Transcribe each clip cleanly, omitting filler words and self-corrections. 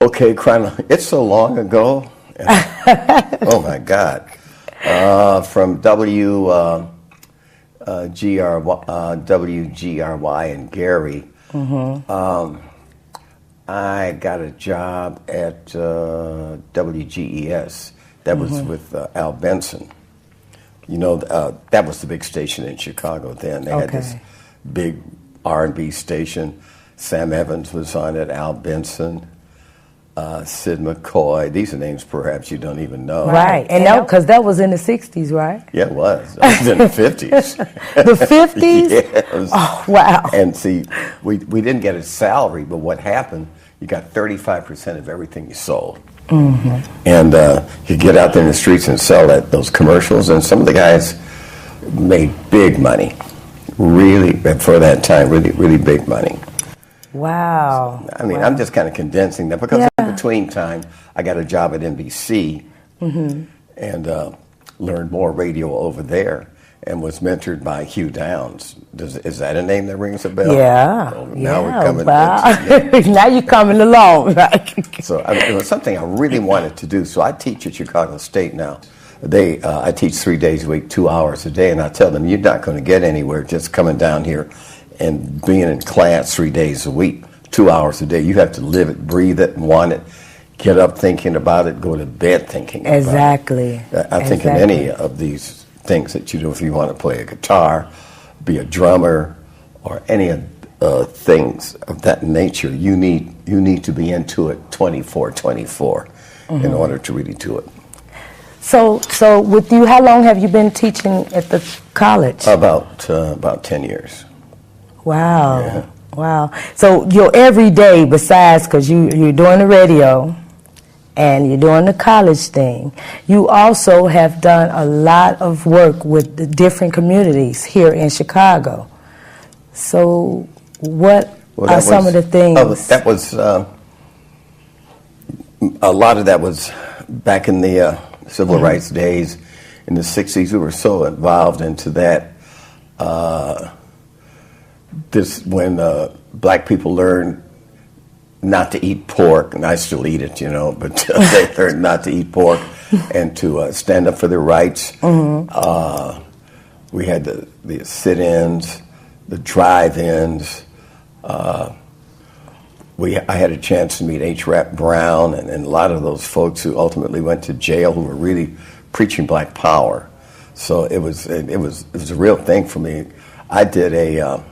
Okay, it's so long ago. Oh my God. From WGRY in Gary, I got a job at WGES. That was with Al Benson. You know, that was the big station in Chicago then. They had this big R&B station. Sam Evans was on it, Al Benson. Sid McCoy. These are names perhaps you don't even know. Right, and because that was in the 60s, right? Yeah, it was. It was in the 50s. The 50s? Yes. Oh, wow. And see, we didn't get a salary, but what happened, you got 35% of everything you sold. And you get out there in the streets and sell those commercials, and some of the guys made big money. Really, for that time, really, really big money. Wow. I mean, I'm just kind of condensing that because in between time, I got a job at NBC and learned more radio over there and was mentored by Hugh Downs. Is that a name that rings a bell? Yeah. So now we're coming. Now you're coming along, right? So it was something I really wanted to do. So I teach at Chicago State now. I teach 3 days a week, 2 hours a day, and I tell them, you're not going to get anywhere just coming down here and being in class 3 days a week, 2 hours a day. You have to live it, breathe it, and want it. Get up thinking about it, go to bed thinking about it. Exactly. I think in any of these things that you do, if you want to play a guitar, be a drummer, or any things of that nature, you need to be into it 24/24 in order to really do it. So with you, how long have you been teaching at the college? About 10 years. Wow. Yeah. Wow. So your every day, besides, because you're doing the radio and you're doing the college thing, you also have done a lot of work with the different communities here in Chicago. So what are some of the things? That was, a lot of that was back in the civil rights days in the 60s. We were so involved into that. When black people learned not to eat pork, and I still eat it, but they learned not to eat pork and to stand up for their rights. We had the sit-ins, the drive-ins. I had a chance to meet H. Rap Brown and a lot of those folks who ultimately went to jail who were really preaching black power. So it was a real thing for me. I did a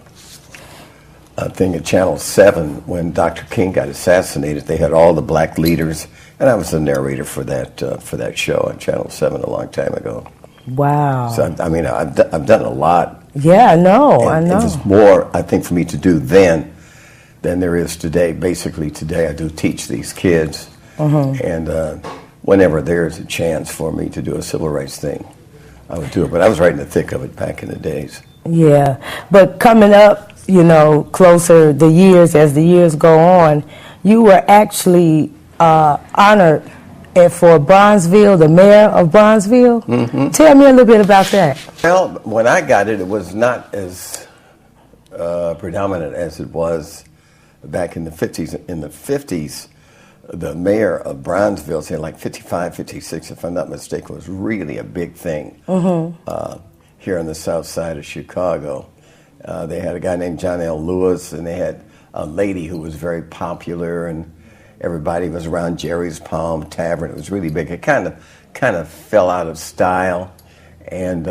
thing at Channel 7 when Dr. King got assassinated. They had all the black leaders, and I was the narrator for that show on Channel 7 a long time ago. Wow. So I mean, I've done a lot. Yeah, I know. It was more, I think, for me to do then than there is today. Basically, today I do teach these kids, and whenever there's a chance for me to do a civil rights thing, I would do it. But I was right in the thick of it back in the days. Yeah, but coming up, closer as the years go on, you were actually honored for Bronzeville, the mayor of Bronzeville. Tell me a little bit about that. Well, when I got it, it was not as predominant as it was back in the 50s. In the 50s, the mayor of Bronzeville, say like 55, 56, if I'm not mistaken, was really a big thing here on the south side of Chicago. They had a guy named John L. Lewis, and they had a lady who was very popular, and everybody was around Jerry's Palm Tavern. It was really big. It kind of fell out of style, and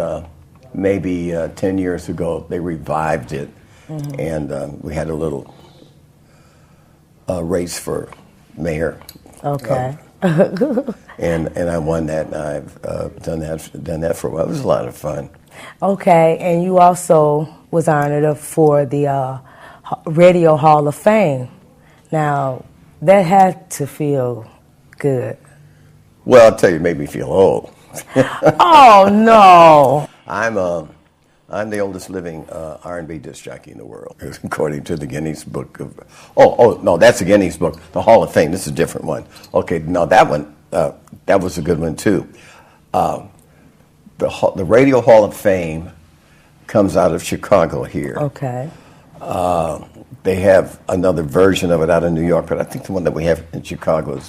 maybe 10 years ago they revived it, and we had a little race for mayor. Okay. And I won that, and I've done that for a while. It was a lot of fun. Okay, and you also was honored for the Radio Hall of Fame. Now, that had to feel good. Well, I'll tell you, it made me feel old. Oh, no. I'm the oldest living R&B disc jockey in the world, according to the Guinness Book of... Oh, no, that's the Guinness Book. The Hall of Fame, this is a different one. Okay, no, that one, that was a good one, too. The Radio Hall of Fame comes out of Chicago here. Okay. They have another version of it out in New York, but I think the one that we have in Chicago is